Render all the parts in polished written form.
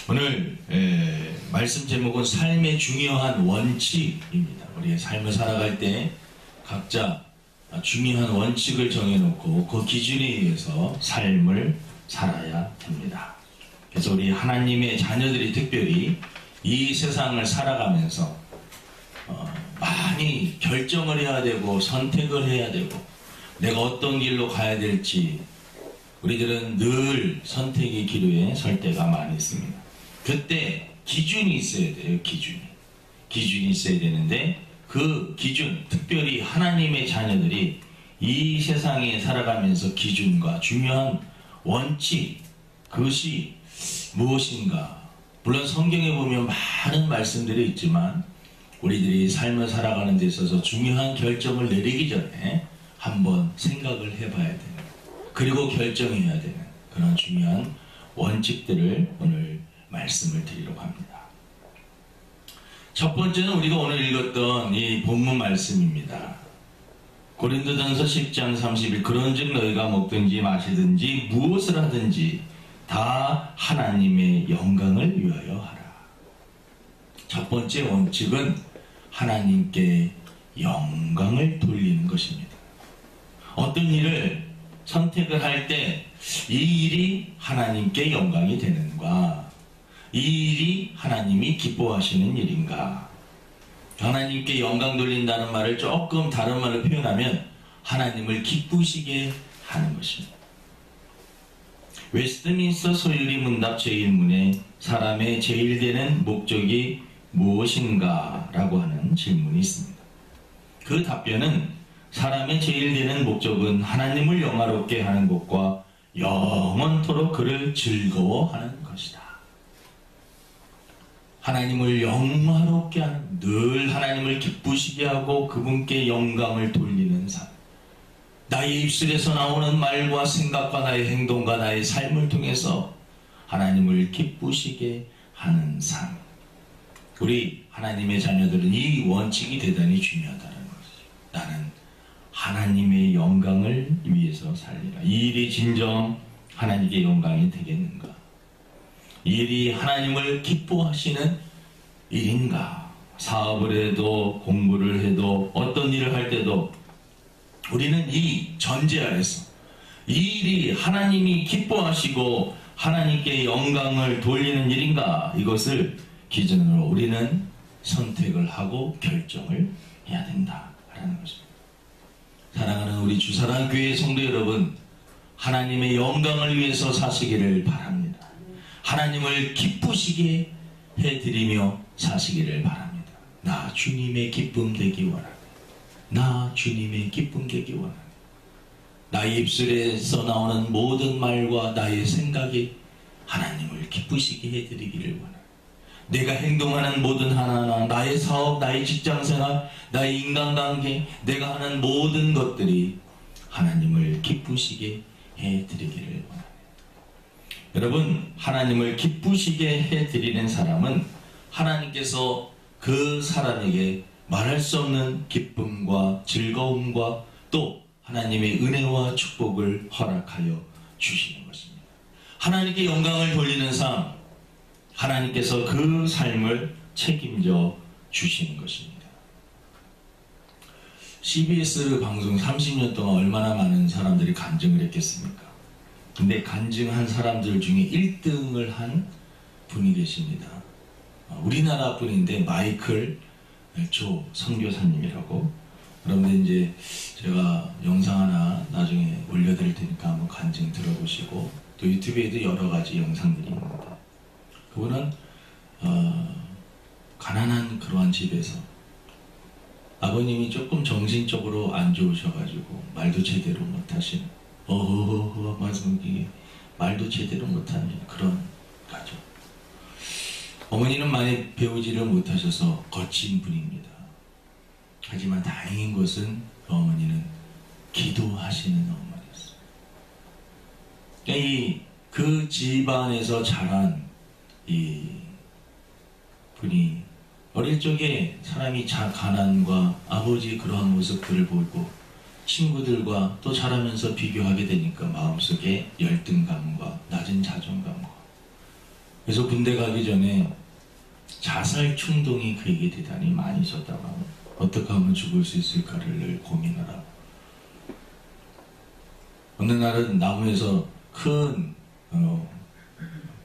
오늘 말씀 제목은 삶의 중요한 원칙입니다. 우리의 삶을 살아갈 때 각자 중요한 원칙을 정해놓고 그 기준에 의해서 삶을 살아야 됩니다. 그래서 우리 하나님의 자녀들이 특별히 이 세상을 살아가면서 많이 결정을 해야 되고 선택을 해야 되고 내가 어떤 길로 가야 될지 우리들은 늘 선택의 기로에 설 때가 많이 있습니다. 그때 기준이 있어야 돼요. 기준이 있어야 되는데 그 기준, 특별히 하나님의 자녀들이 이 세상에 살아가면서 기준과 중요한 원칙, 그것이 무엇인가? 물론 성경에 보면 많은 말씀들이 있지만 우리들이 삶을 살아가는 데 있어서 중요한 결정을 내리기 전에 한번 생각을 해봐야 되는, 그리고 결정해야 되는 그런 중요한 원칙들을 오늘 말씀을 드리려고 합니다. 첫 번째는 우리가 오늘 읽었던 이 본문 말씀입니다. 고린도전서 10장 30일 그런즉 너희가 먹든지 마시든지 무엇을 하든지 다 하나님의 영광을 위하여 하라. 첫 번째 원칙은 하나님께 영광을 돌리는 것입니다. 어떤 일을 선택을 할 때 이 일이 하나님께 영광이 되는가, 이 일이 하나님이 기뻐하시는 일인가. 하나님께 영광 돌린다는 말을 조금 다른 말로 표현하면 하나님을 기쁘시게 하는 것입니다. 웨스트민스터 소유리 문답 제1문에 사람의 제일 되는 목적이 무엇인가? 라고 하는 질문이 있습니다. 그 답변은 사람의 제일 되는 목적은 하나님을 영화롭게 하는 것과 영원토록 그를 즐거워하는 것이다. 하나님을 영화롭게 하는, 늘 하나님을 기쁘시게 하고 그분께 영광을 돌리는 삶. 나의 입술에서 나오는 말과 생각과 나의 행동과 나의 삶을 통해서 하나님을 기쁘시게 하는 삶. 우리 하나님의 자녀들은 이 원칙이 대단히 중요하다는 것이죠. 나는 하나님의 영광을 위해서 살리라. 이 일이 진정 하나님께 영광이 되겠는가? 이 일이 하나님을 기뻐하시는 일인가? 사업을 해도 공부를 해도 어떤 일을 할 때도 우리는 이 전제 아래서 이 일이 하나님이 기뻐하시고 하나님께 영광을 돌리는 일인가? 이것을 기준으로 우리는 선택을 하고 결정을 해야 된다라는 것입니다. 사랑하는 우리 주사랑교회 성도 여러분, 하나님의 영광을 위해서 사시기를 바랍니다. 하나님을 기쁘시게 해드리며 사시기를 바랍니다. 나 주님의 기쁨 되기 원합니다. 나 주님의 기쁨 되기 원합니다. 나의 입술에서 나오는 모든 말과 나의 생각이 하나님을 기쁘시게 해드리기를 원합니다. 내가 행동하는 모든 하나하나, 나의 사업, 나의 직장생활, 나의 인간관계, 내가 하는 모든 것들이 하나님을 기쁘시게 해드리기를 원합니다. 여러분, 하나님을 기쁘시게 해드리는 사람은 하나님께서 그 사람에게 말할 수 없는 기쁨과 즐거움과 또 하나님의 은혜와 축복을 허락하여 주시는 것입니다. 하나님께 영광을 돌리는 삶, 하나님께서 그 삶을 책임져 주시는 것입니다. CBS 방송 30년 동안 얼마나 많은 사람들이 간증을 했겠습니까? 근데 간증한 사람들 중에 1등을 한 분이 계십니다. 우리나라 분인데 마이클 조 선교사님이라고. 여러분들 이제 제가 영상 하나 나중에 올려드릴 테니까 한번 간증 들어보시고, 또 유튜브에도 여러 가지 영상들이 있는데, 그분은 가난한 그러한 집에서 아버님이 조금 정신적으로 안 좋으셔가지고 말도 제대로 못하시는, 말도 제대로 못하는 그런 가족. 어머니는 많이 배우지를 못하셔서 거친 분입니다. 하지만 다행인 것은 어머니는 기도하시는 어머니였어요. 그 집안에서 자란 이 분이 어릴 적에 사람이 가난과 아버지의 그러한 모습들을 보고 친구들과 또 자라면서 비교하게 되니까 마음속에 열등감과 낮은 자존감과 그래서 군대 가기 전에 자살 충동이 그에게 대단히 많이 있었다고 합니다. 어떻게 하면 죽을 수 있을까를 늘 고민하라. 어느 날은 나무에서 큰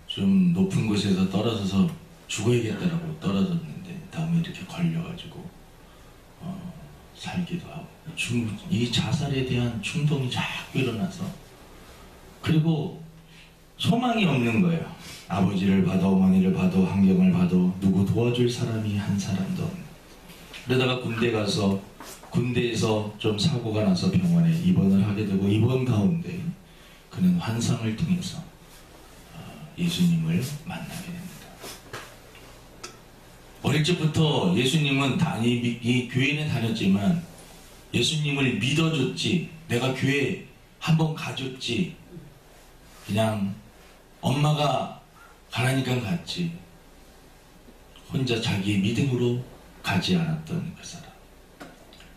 좀 높은 곳에서 떨어져서 죽어야겠다라고 떨어졌는데 나무에 이렇게 걸려가지고 살기도 하고, 이 자살에 대한 충동이 자꾸 일어나서, 그리고 소망이 없는 거예요. 아버지를 봐도 어머니를 봐도 환경을 봐도 누구 도와줄 사람이 한 사람도 없는. 그러다가 군대에서 좀 사고가 나서 병원에 입원을 하게 되고, 입원 가운데 그는 환상을 통해서 예수님을 만나게 됩니다. 어릴 적부터 예수님은 교회는 다녔지만 예수님을 믿어줬지, 내가 교회 한번 가줬지, 그냥 엄마가 가라니까 갔지, 혼자 자기 믿음으로 가지 않았던 그 사람.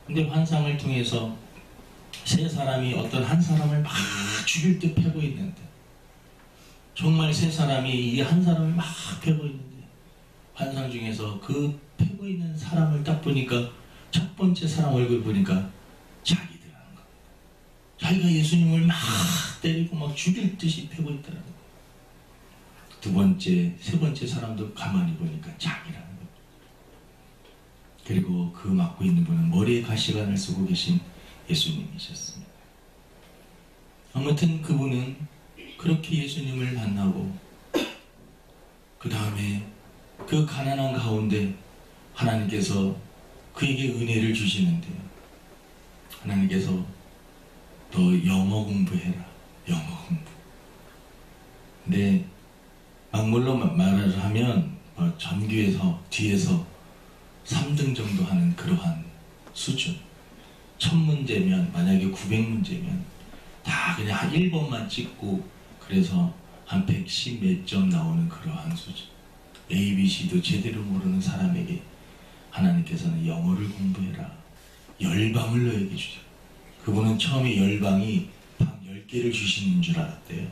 근데 환상을 통해서 세 사람이 어떤 한 사람을 막 죽일 듯 패고 있는데, 정말 세 사람이 이 한 사람을 막 패고 있는데, 환상 중에서 그 패고 있는 사람을 딱 보니까 첫 번째 사람 얼굴 보니까 자기더라는 겁니다. 자기가 예수님을 막 때리고 막 죽일 듯이 패고 있더라는 거예요. 두 번째, 세 번째 사람도 가만히 보니까 자기라는 거예요. 그리고 그 맡고 있는 분은 머리에 가시관을 쓰고 계신 예수님이셨습니다. 아무튼 그분은 그렇게 예수님을 만나고, 그 다음에 그 가난한 가운데 하나님께서 그에게 은혜를 주시는데, 하나님께서 너 영어 공부해라, 영어 공부. 근데 막물로 말을 하면 전교에서 뒤에서 3등 정도 하는 그러한 수준. 1000문제면, 만약에 900문제면 다 그냥 한 1번만 찍고, 그래서 한 110 몇 점 나오는 그러한 수준. ABC도 제대로 모르는 사람에게 하나님께서는 영어를 공부해라, 열방을 너에게 주자. 그분은 처음에 열방이 방 10개를 주시는 줄 알았대요.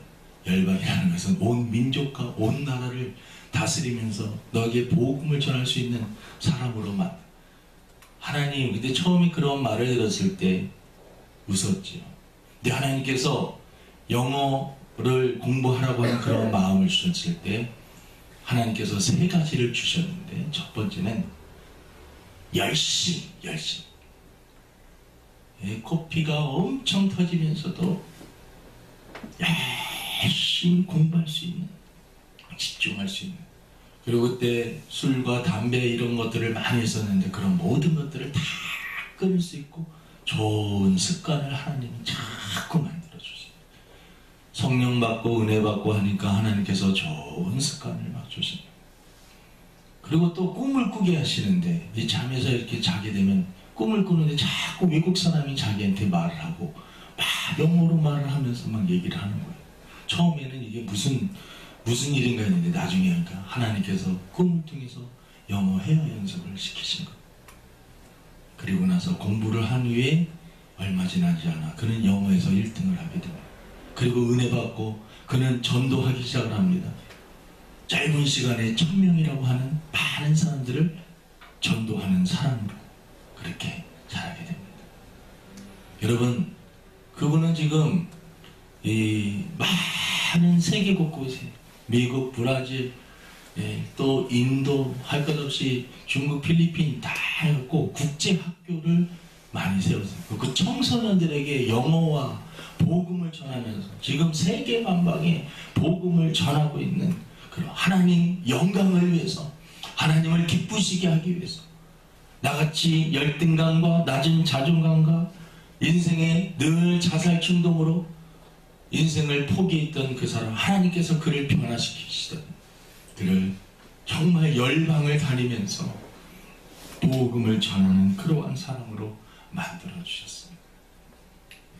열방이라는 것은 온 민족과 온 나라를 다스리면서 너에게 복음을 전할 수 있는 사람으로만. 하나님, 근데 처음에 그런 말을 들었을 때 웃었지요. 근데 하나님께서 영어를 공부하라고 하는 그런 마음을 주셨을 때 하나님께서 세 가지를 주셨는데, 첫 번째는 열심. 코피가 엄청 터지면서도 열심히 공부할 수 있는, 집중할 수 있는. 그리고 그때 술과 담배 이런 것들을 많이 했었는데 그런 모든 것들을 다 끊을 수 있고 좋은 습관을 하나님이 자꾸 만들어주세요. 성령 받고 은혜 받고 하니까 하나님께서 좋은 습관을 막 주시네요. 그리고 또 꿈을 꾸게 하시는데, 이 잠에서 이렇게 자게 되면 꿈을 꾸는데 자꾸 외국 사람이 자기한테 말을 하고 막 영어로 말을 하면서 막 얘기를 하는 거예요. 처음에는 이게 무슨 일인가 했는데 나중에 하니까 하나님께서 꿈을 통해서 영어 회화 연습을 시키신 거예요. 그리고 나서 공부를 한 후에 얼마 지나지 않아 그는 영어에서 1등을 하게 됩니다. 그리고 은혜 받고 그는 전도하기 시작을 합니다. 짧은 시간에 1000명이라고 하는 많은 사람들을 전도하는 사람으로 그렇게 자라게 됩니다. 여러분, 그분은 지금 이 많은 세계 곳곳에, 미국, 브라질, 또 인도, 할 것 없이 중국, 필리핀 다 해갖고 국제학교를 많이 세웠어요. 그 청소년들에게 영어와 복음을 전하면서 지금 세계 만방에 복음을 전하고 있는 그런 하나님 영광을 위해서, 하나님을 기쁘시게 하기 위해서, 나같이 열등감과 낮은 자존감과 인생에 늘 자살 충동으로 인생을 포기했던 그 사람, 하나님께서 그를 변화시키시던, 그를 정말 열방을 다니면서 복음을 전하는 그러한 사람으로 만들어 주셨습니다.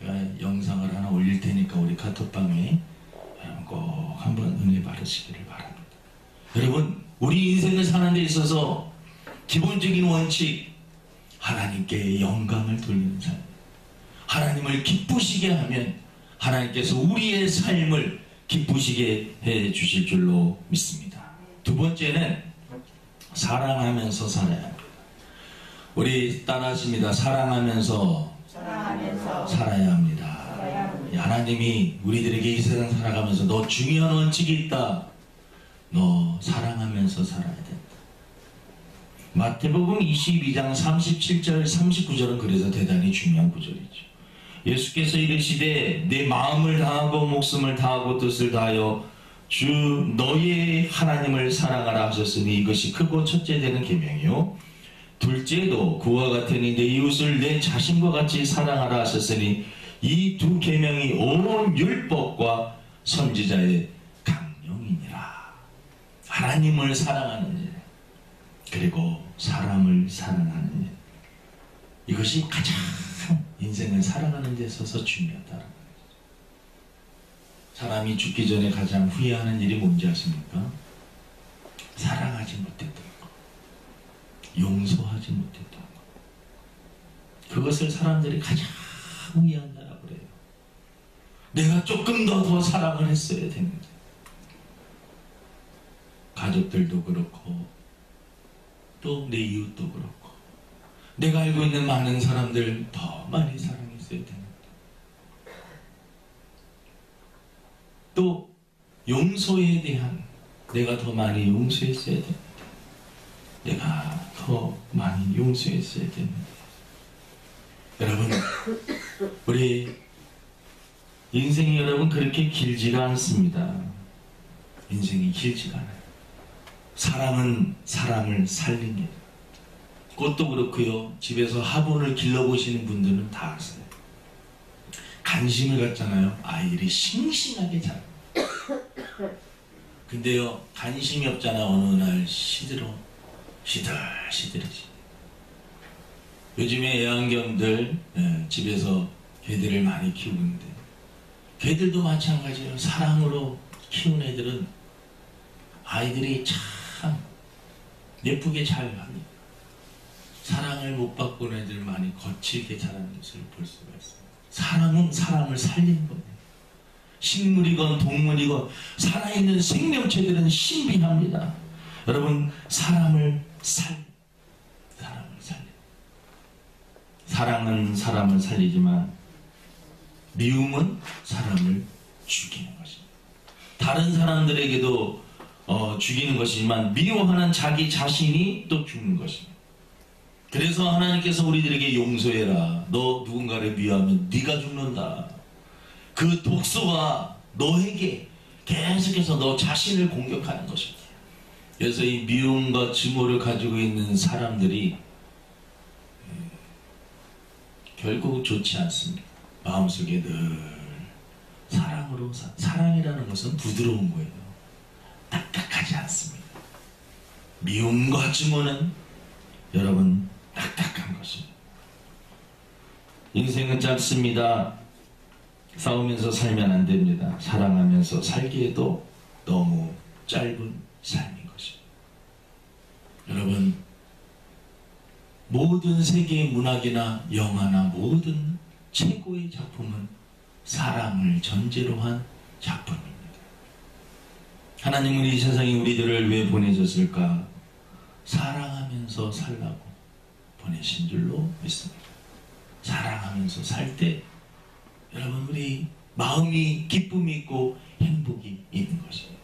제가 영상을 하나 올릴 테니까 우리 카톡방에 여러분 꼭 한번 은혜 받으시기를 바랍니다. 여러분, 우리 인생을 사는 데 있어서 기본적인 원칙, 하나님께 영광을 돌리는 삶. 하나님을 기쁘시게 하면 하나님께서 우리의 삶을 기쁘시게 해 주실 줄로 믿습니다. 두 번째는 사랑하면서 살아야 합니다. 우리 따라하십니다. 사랑하면서 살아야 합니다. 하나님이 우리들에게 이 세상 살아가면서 너 중요한 원칙이 있다. 너 사랑하면서 살아야 된다. 마태복음 22장 37절 39절은 그래서 대단히 중요한 구절이죠. 예수께서 이르시되 내 마음을 다하고 목숨을 다하고 뜻을 다하여 주 너의 하나님을 사랑하라 하셨으니 이것이 크고 첫째 되는 계명이요 둘째도 그와 같으니 내 이웃을 내 자신과 같이 사랑하라 하셨으니 이 두 계명이 온 율법과 선지자의 강령이니라. 하나님을 사랑하는 일, 그리고 사람을 사랑하는 일, 이것이 가장 인생을 살아가는 데 있어서 중요하다는 거예요. 사람이 죽기 전에 가장 후회하는 일이 뭔지 아십니까? 사랑하지 못했던 것, 용서하지 못했던 것. 그것을 사람들이 가장 후회한다라고 그래요. 내가 조금 더 사랑을 했어야 되는데. 가족들도 그렇고 또 내 이웃도 그렇고 내가 알고 있는 많은 사람들 더 많이 사랑했어야 되는데. 또 용서에 대한 내가 더 많이 용서했어야 되는데. 내가 더 많이 용서했어야 되는데. 여러분, 우리 인생이 여러분 그렇게 길지가 않습니다. 인생이 길지가 않아요. 사랑은 사람을 살리는 게. 그것도 그렇고요. 집에서 화분을 길러보시는 분들은 다 아세요. 관심을 갖잖아요. 아이들이 싱싱하게 자라요. 근데요, 관심이 없잖아. 어느 날 시들시들해지. 요즘에 애완견들 집에서 개들을 많이 키우는데 개들도 마찬가지예요. 사랑으로 키운 애들은 아이들이 참 예쁘게 잘 합니다. 사랑을 못 받고 온 애들 많이 거칠게 자라는 것을 볼 수가 있습니다. 사랑은 사람을 살리는 겁니다. 식물이건 동물이건 살아있는 생명체들은 신비합니다. 여러분, 사람을 살립니다. 사랑은 사람을 살리지만 미움은 사람을 죽이는 것입니다. 다른 사람들에게도 죽이는 것이지만 미워하는 자기 자신이 또 죽는 것입니다. 그래서 하나님께서 우리들에게 용서해라. 너 누군가를 미워하면 네가 죽는다. 그 독소가 너에게 계속해서 너 자신을 공격하는 것입니다. 그래서 이 미움과 증오를 가지고 있는 사람들이 결국 좋지 않습니다. 마음속에 늘 사랑으로 사랑이라는 것은 부드러운 거예요. 딱딱하지 않습니다. 미움과 증오는 여러분 딱딱한 것입니다. 인생은 짧습니다. 싸우면서 살면 안 됩니다. 사랑하면서 살기에도 너무 짧은 삶인 것입니다. 여러분, 모든 세계의 문학이나 영화나 모든 최고의 작품은 사랑을 전제로 한 작품입니다. 하나님은 이 세상에 우리들을 왜 보내셨을까? 사랑하면서 살라고 보내신 줄로 믿습니다. 사랑하면서 살 때 여러분 우리 마음이 기쁨이 있고 행복이 있는 것입니다.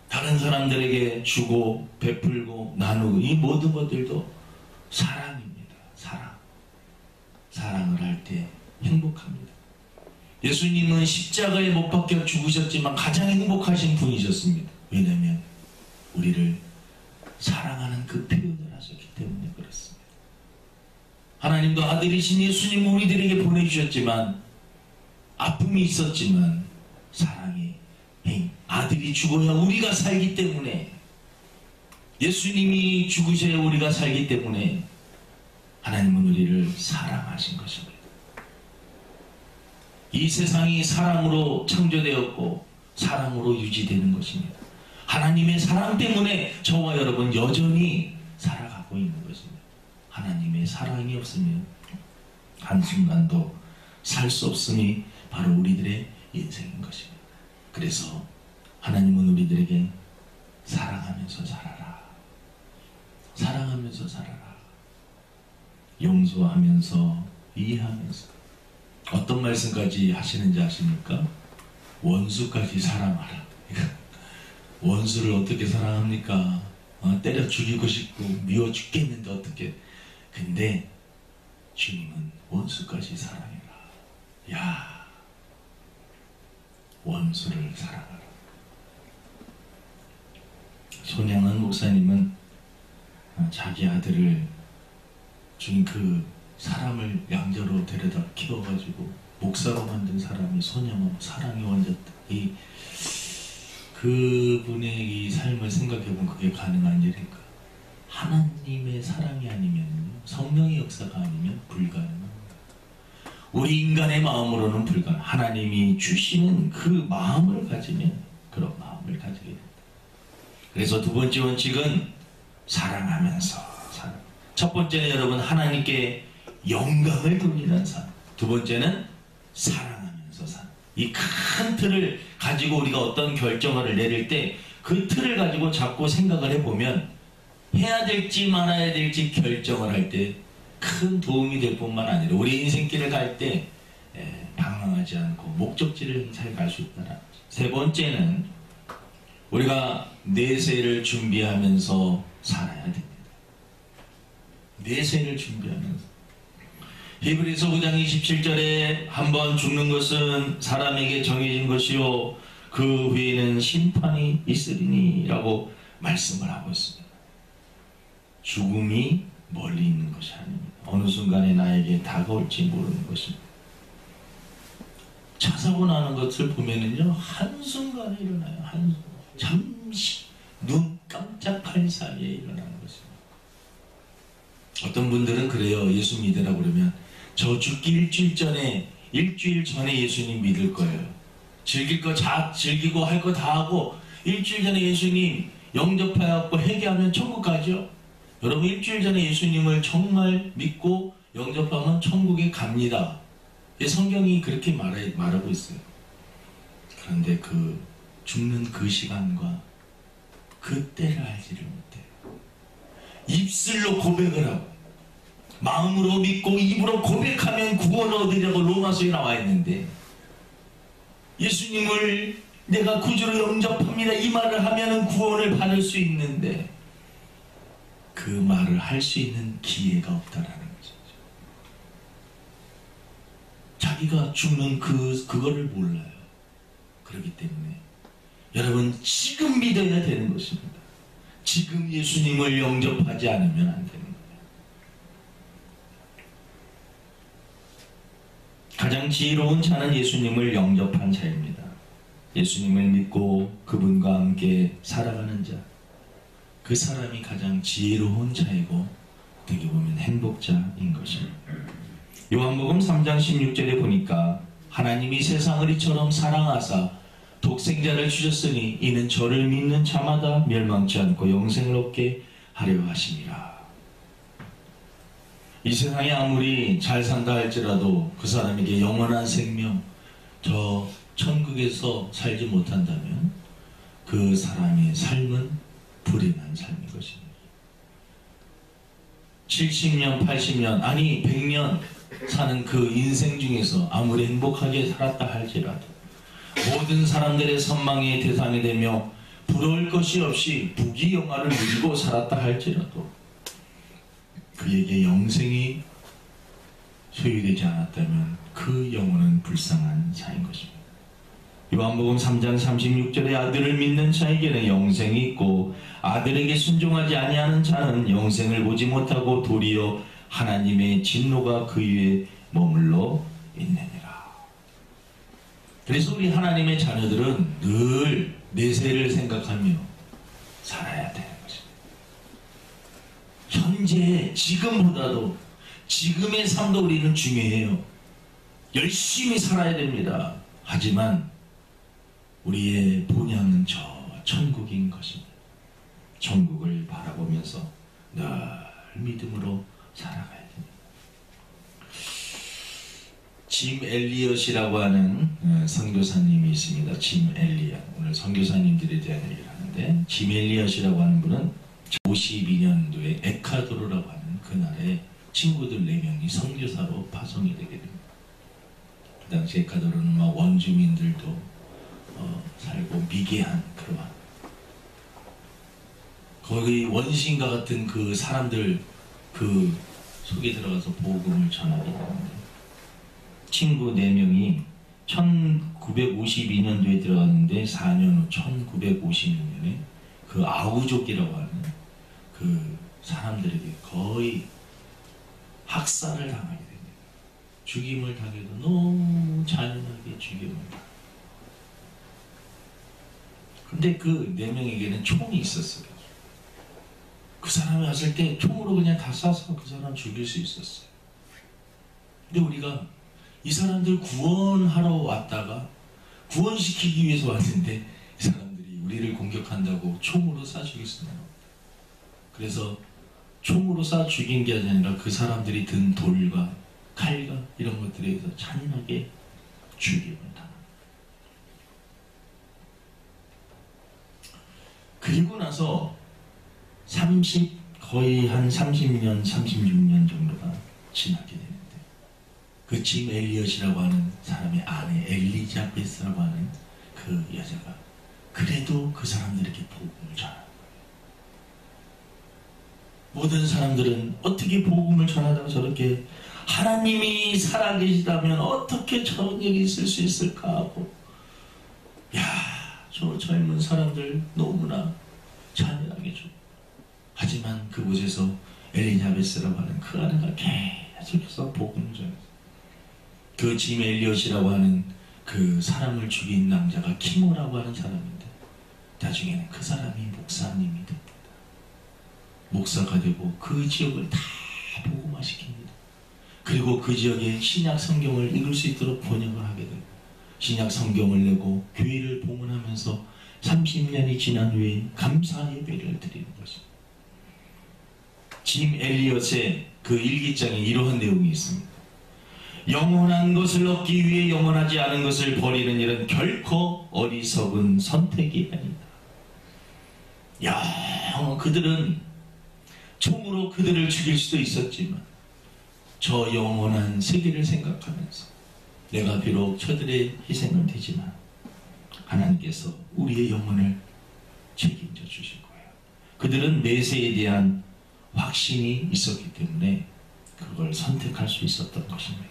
다른 사람들에게 주고 베풀고 나누고 이 모든 것들도 사랑입니다. 사랑을 할 때 행복합니다. 예수님은 십자가에 못 박혀 죽으셨지만 가장 행복하신 분이셨습니다. 왜냐하면 우리를 사랑하는 그 표현을 하셨기 때문에 그렇습니다. 하나님도 아들이신 예수님 우리들에게 보내주셨지만 아픔이 있었지만 사랑이 아들이 죽어야 우리가 살기 때문에 예수님이 죽으셔야 우리가 살기 때문에 하나님은 우리를 사랑하신 것입니다. 이 세상이 사랑으로 창조되었고 사랑으로 유지되는 것입니다. 하나님의 사랑 때문에 저와 여러분 여전히 살아가고 있는 것입니다. 하나님의 사랑이 없으면 한순간도 살 수 없음이 바로 우리들의 인생인 것입니다. 그래서 하나님은 우리들에게 사랑 용서하면서 이해하면서 어떤 말씀까지 하시는지 아십니까? 원수까지 사랑하라. 원수를 어떻게 사랑합니까? 때려 죽이고 싶고 미워 죽겠는데 어떻게. 근데 주님은 원수까지 사랑해라. 야, 원수를 사랑하라. 손양은 목사님은 자기 아들을 주님 그 사람을 양자로 데려다 키워가지고 목사로 만든 사람이 손양은 사랑의 원자다. 그분의 이 삶을 생각해보면 그게 가능한 일일까? 하나님의 사랑이 아니면, 성령의 역사가 아니면 불가능합니다. 우리 인간의 마음으로는 불가능. 하나님이 주시는 그 마음을 가지면 그런 마음을 가지게 된다. 그래서 두 번째 원칙은 사랑하면서 사랑. 첫 번째는 여러분 하나님께 영광을 돌리는 삶. 두 번째는 사랑하면서 삶. 이 큰 틀을 가지고 우리가 어떤 결정을 내릴 때 그 틀을 가지고 자꾸 생각을 해보면 해야 될지 말아야 될지 결정을 할 때 큰 도움이 될 뿐만 아니라 우리 인생길을 갈 때 방황하지 않고 목적지를 잘 갈 수 있다는 거죠. 세 번째는 우리가 내세를 준비하면서 살아야 됩니다. 내세를 준비하면서. 히브리서 9장 27절에 한번 죽는 것은 사람에게 정해진 것이요 그 후에는 심판이 있으리니 라고 말씀을 하고 있습니다. 죽음이 멀리 있는 것이 아닙니다. 어느 순간에 나에게 다가올지 모르는 것입니다. 차 사고 나는 것을 보면은요 한순간에 일어나요. 잠시 눈 깜짝할 사이에 일어나는 것입니다. 어떤 분들은 그래요. 예수 믿으라고 그러면 저 죽기 일주일 전에 예수님 믿을 거예요. 즐길 거 다 즐기고 할 거 다 하고 일주일 전에 예수님 영접해갖고 회개하면 천국 가죠. 여러분 일주일 전에 예수님을 정말 믿고 영접하면 천국에 갑니다. 성경이 그렇게 말하고 있어요. 그런데 그 죽는 그 시간과 그 때를 알지를 못해요. 입술로 고백을 하고 마음으로 믿고 입으로 고백하면 구원 얻으려고 로마서에 나와 있는데 예수님을 내가 구주로 영접합니다 이 말을 하면 구원을 받을 수 있는데 그 말을 할 수 있는 기회가 없다라는 거죠. 자기가 죽는 그거를 몰라요. 그렇기 때문에 여러분 지금 믿어야 되는 것입니다. 지금 예수님을 영접하지 않으면 안 되는 거예요. 가장 지혜로운 자는 예수님을 영접한 자입니다. 예수님을 믿고 그분과 함께 살아가는 자, 그 사람이 가장 지혜로운 자이고 어떻게 보면 행복자인 것입니다. 요한복음 3장 16절에 보니까 하나님이 세상을 이처럼 사랑하사 독생자를 주셨으니 이는 저를 믿는 자마다 멸망치 않고 영생을 얻게 하려 하심이라. 이 세상에 아무리 잘 산다 할지라도 그 사람에게 영원한 생명, 저 천국에서 살지 못한다면 그 사람의 삶은 불행한 삶인 것입니다. 70년, 80년, 아니 100년 사는 그 인생 중에서 아무리 행복하게 살았다 할지라도 모든 사람들의 선망의 대상이 되며 부러울 것이 없이 부귀영화를 누리고 살았다 할지라도 그에게 영생이 소유되지 않았다면 그 영혼은 불쌍한 자인 것입니다. 요한복음 3장 36절에 아들을 믿는 자에게는 영생이 있고 아들에게 순종하지 아니하는 자는 영생을 보지 못하고 도리어 하나님의 진노가 그 위에 머물러 있느니라. 그래서 우리 하나님의 자녀들은 늘 내세를 생각하며 살아야 되는 것입니다. 현재 지금보다도 지금의 삶도 우리는 중요해요. 열심히 살아야 됩니다. 하지만 우리의 본향은 저 천국인 것입니다. 천국을 바라보면서 늘 믿음으로 살아가야 됩니다. 짐 엘리엇이라고 하는 선교사님이 있습니다. 짐 엘리엇. 오늘 선교사님들에 대한 얘기를 하는데 짐 엘리엇이라고 하는 분은 52년도에 에콰도르라고 하는 그 나라에 친구들 4명이 선교사로 파송이 되게 됩니다. 그 당시 에콰도르는 막 원주민들도 살고 미개한 그러한 거기 원시인과 같은 그 사람들 그 속에 들어가서 복음을 전하게 되는데 친구 4명이 1952년도에 들어갔는데 4년 후 1956년에 그 아우족이라고 하는 그 사람들에게 거의 학살을 당하게 됩니다. 죽임을 당해도 너무 잔인하게 죽임을 당합니다. 근데 그 4명에게는 총이 있었어요. 그 사람이 왔을 때 총으로 그냥 다 쏴서 그 사람 죽일 수 있었어요. 근데 우리가 이 사람들 구원하러 왔다가 구원시키기 위해서 왔는데 이 사람들이 우리를 공격한다고 총으로 쏴 죽일 수는 없다. 그래서 총으로 쏴 죽인 게 아니라 그 사람들이 든 돌과 칼과 이런 것들에 의해서 잔인하게 죽임을 당합니다. 그리고 나서 거의 한 30년, 36년 정도가 지나게 되는데 그 짐 엘리엇이라고 하는 사람의 아내 엘리자베스라고 하는 그 여자가 그래도 그 사람들에게 복음을 전하는 거예요. 모든 사람들은 어떻게 복음을 전하다가 저렇게 하나님이 살아계시다면 어떻게 저런 일이 있을 수 있을까 하고 저 젊은 사람들 너무나 잔인하게 죽고 하지만 그곳에서 엘리자베스라고 하는 그 아내가 계속해서 복음을 전했어요. 그 짐 엘리엇이라고 하는 그 사람을 죽인 남자가 키모라고 하는 사람인데 나중에는 그 사람이 목사님이 됩니다. 목사가 되고 그 지역을 다 복음화시킵니다. 그리고 그 지역에 신약 성경을 읽을 수 있도록 번역을 하게 되고 신약 성경을 내고 교회를 봉헌하면서 30년이 지난 후에 감사 예배를 드리는 것입니다. 짐 엘리엇의 그 일기장에 이러한 내용이 있습니다. 영원한 것을 얻기 위해 영원하지 않은 것을 버리는 일은 결코 어리석은 선택이 아니다. 그들은 총으로 그들을 죽일 수도 있었지만 저 영원한 세계를 생각하면서 내가 비록 저들의 희생은 되지만 하나님께서 우리의 영혼을 책임져 주실 거예요. 그들은 메시아에 대한 확신이 있었기 때문에 그걸 선택할 수 있었던 것입니다.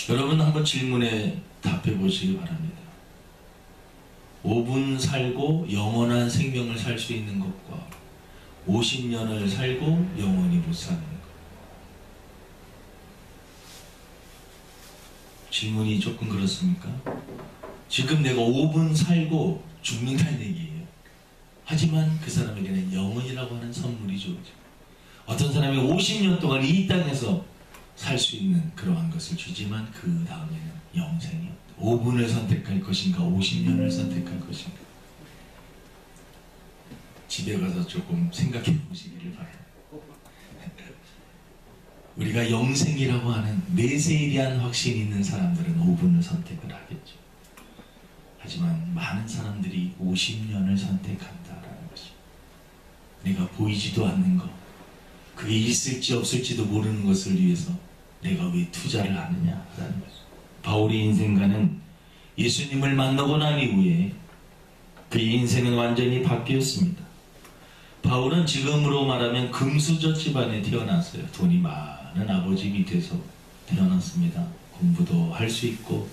여러분 한번 질문에 답해 보시기 바랍니다. 5분 살고 영원한 생명을 살 수 있는 것과 50년을 살고 영원히 못 사는 것. 질문이 조금 그렇습니까? 지금 내가 5분 살고 죽는다는 얘기예요. 하지만 그 사람에게는 영원이라고 하는 선물이 주어져. 어떤 사람이 50년 동안 이 땅에서 살 수 있는 그러한 것을 주지만 그 다음에는 영생이 없다. 5분을 선택할 것인가 50년을 선택할 것인가. 집에 가서 조금 생각해 보시기를 바랍니다. 우리가 영생이라고 하는 메시아에 대한 확신이 있는 사람들은 5분을 선택을 하겠죠. 하지만 많은 사람들이 50년을 선택한다라는 것입니다. 내가 보이지도 않는 것, 그게 있을지 없을지도 모르는 것을 위해서 내가 왜 투자를 하느냐라는 것입니다. 바울의 인생과는 예수님을 만나고 난 이후에 그의 인생은 완전히 바뀌었습니다. 바울은 지금으로 말하면 금수저 집안에 태어났어요. 돈이 많은 아버지 밑에서 태어났습니다. 공부도 할 수 있고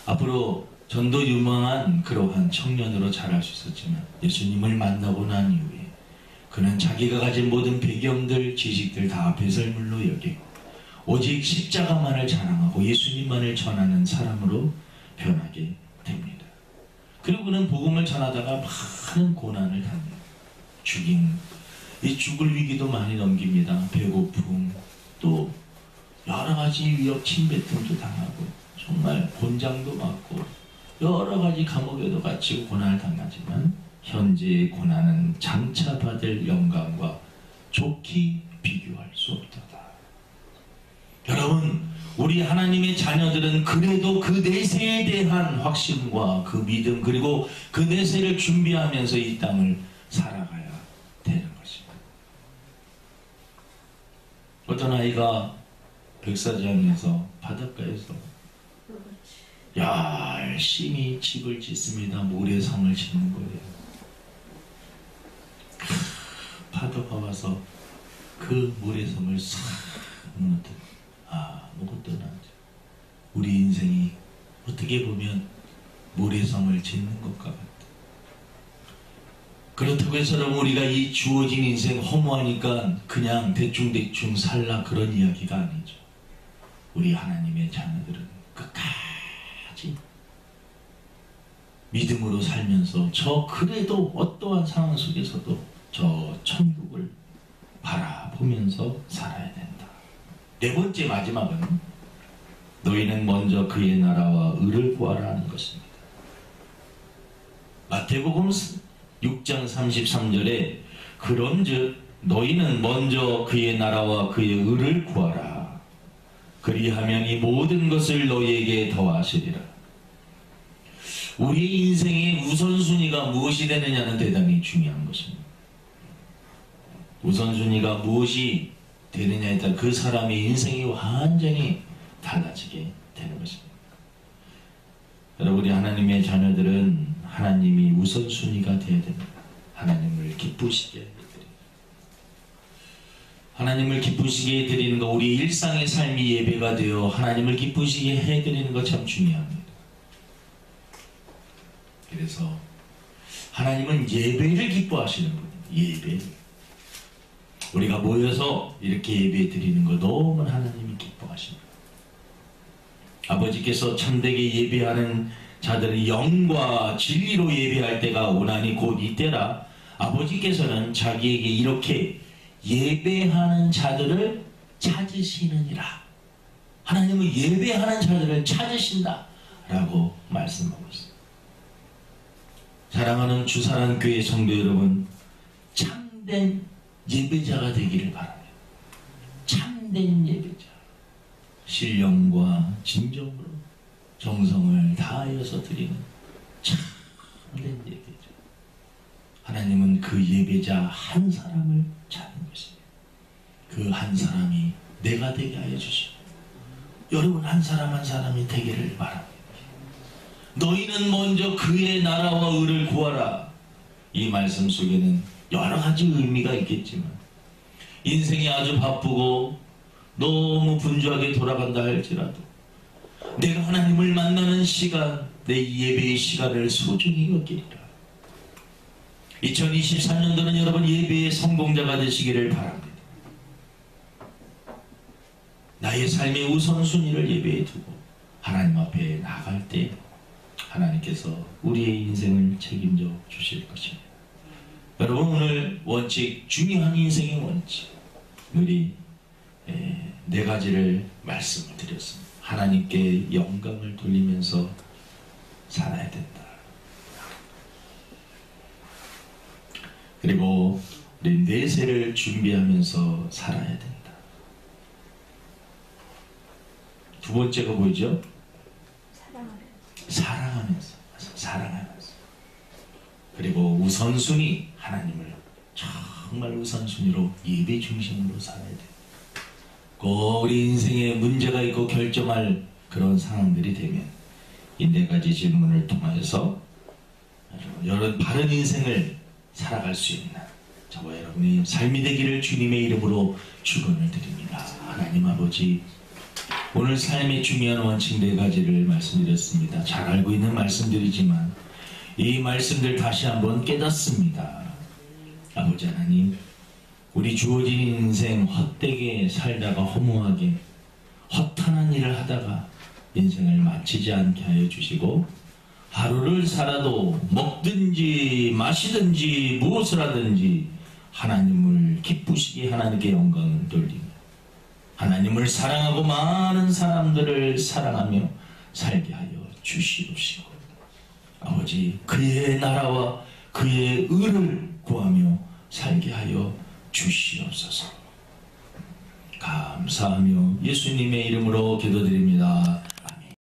앞으로 전도 유망한 그러한 청년으로 자랄 수 있었지만 예수님을 만나고 난 이후에 그는 자기가 가진 모든 배경들, 지식들 다 배설물로 여기고 오직 십자가만을 자랑하고 예수님만을 전하는 사람으로 변하게 됩니다. 그리고 그는 복음을 전하다가 많은 고난을 당합니다. 이 죽을 위기도 많이 넘깁니다. 배고픔, 또 여러 가지 위협, 침뱉음도 당하고 정말 곤장도 맞고 여러 가지 감옥에도 갇히고 고난을 당하지만 현재의 고난은 장차 받을 영광과 좋게 비교할 수 없도다. 여러분, 우리 하나님의 자녀들은 그래도 그 내세에 대한 확신과 그 믿음 그리고 그 내세를 준비하면서 이 땅을 살아가야 되는 것입니다. 어떤 아이가 백사장에서 바닷가에서 열심히 집을 짓습니다. 모래성을 짓는 거예요. 파도가 와서 그 모래성을 싹 무너뜨려. 아무것도 나지. 우리 인생이 어떻게 보면 모래성을 짓는 것과 같다. 그렇다고 해서 우리가 이 주어진 인생 허무하니까 그냥 대충대충 살라 그런 이야기가 아니죠. 우리 하나님의 자녀들은 끝까지 믿음으로 살면서 그래도 어떠한 상황 속에서도 저 천국을 바라보면서 살아야 된다. 네 번째 마지막은 너희는 먼저 그의 나라와 의를 구하라 하는 것입니다. 마태복음 6장 33절에 그런즉 너희는 먼저 그의 나라와 그의 의를 구하라. 그리하면 이 모든 것을 너희에게 더하시리라. 우리의 인생의 우선순위가 무엇이 되느냐는 대단히 중요한 것입니다. 우선순위가 무엇이 되느냐에 따라 그 사람의 인생이 완전히 달라지게 되는 것입니다. 여러분, 우리 하나님의 자녀들은 하나님이 우선순위가 되어야 됩니다. 하나님을 기쁘시게 해드립니다. 하나님을 기쁘시게 해드리는 것, 우리 일상의 삶이 예배가 되어 하나님을 기쁘시게 해드리는 것 참 중요합니다. 그래서 하나님은 예배를 기뻐하시는 분입니다. 예배. 우리가 모여서 이렇게 예배 드리는 거 너무 하나님이 기뻐하십니다. 아버지께서 참되게 예배하는 자들은 영과 진리로 예배할 때가 오나니 곧 이때라. 아버지께서는 자기에게 이렇게 예배하는 자들을 찾으시느니라. 하나님은 예배하는 자들을 찾으신다 라고 말씀하고 있습니다. 사랑하는 주사랑교회 성도 여러분, 참된 예배자가 되기를 바랍니다. 참된 예배자, 신령과 진정으로 정성을 다하여서 드리는 참된 예배자. 하나님은 그 예배자 한 사람을 찾는 것입니다. 그 한 사람이 내가 되게 하여 주시고 여러분 한 사람 한 사람이 되기를 바랍니다. 너희는 먼저 그의 나라와 의를 구하라. 이 말씀 속에는 여러 가지 의미가 있겠지만 인생이 아주 바쁘고 너무 분주하게 돌아간다 할지라도 내가 하나님을 만나는 시간, 내 예배의 시간을 소중히 여기리라. 2024년도는 여러분 예배의 성공자가 되시기를 바랍니다. 나의 삶의 우선순위를 예배에 두고 하나님 앞에 나갈 때 하나님께서 우리의 인생을 책임져 주실 것입니다. 여러분, 오늘 원칙, 중요한 인생의 원칙, 우리 네 가지를 말씀을 드렸습니다. 하나님께 영광을 돌리면서 살아야 된다. 그리고 우리 내세를 준비하면서 살아야 된다. 두 번째가 뭐죠? 사랑하면서. 그리고 우선순위, 하나님을 정말 우선순위로 예배 중심으로 살아야 돼요. 꼭 우리 인생에 문제가 있고 결정할 그런 상황들이 되면 이 네 가지 질문을 통해서 여러분 바른 인생을 살아갈 수 있는 저와 여러분의 삶이 되기를 주님의 이름으로 축원을 드립니다. 하나님 아버지, 오늘 삶의 중요한 원칙 네 가지를 말씀드렸습니다. 잘 알고 있는 말씀들이지만 이 말씀들 다시 한번 깨닫습니다. 아버지 하나님, 우리 주어진 인생 헛되게 살다가 허무하게 허탄한 일을 하다가 인생을 마치지 않게 하여 주시고 하루를 살아도 먹든지 마시든지 무엇을 하든지 하나님을 기쁘시게 하나님께 영광을 돌리며 하나님을 사랑하고 많은 사람들을 사랑하며 살게 하여 주시옵시고 아버지, 그의 나라와 그의 의를 구하며 살게 하여 주시옵소서. 감사하며 예수님의 이름으로 기도드립니다.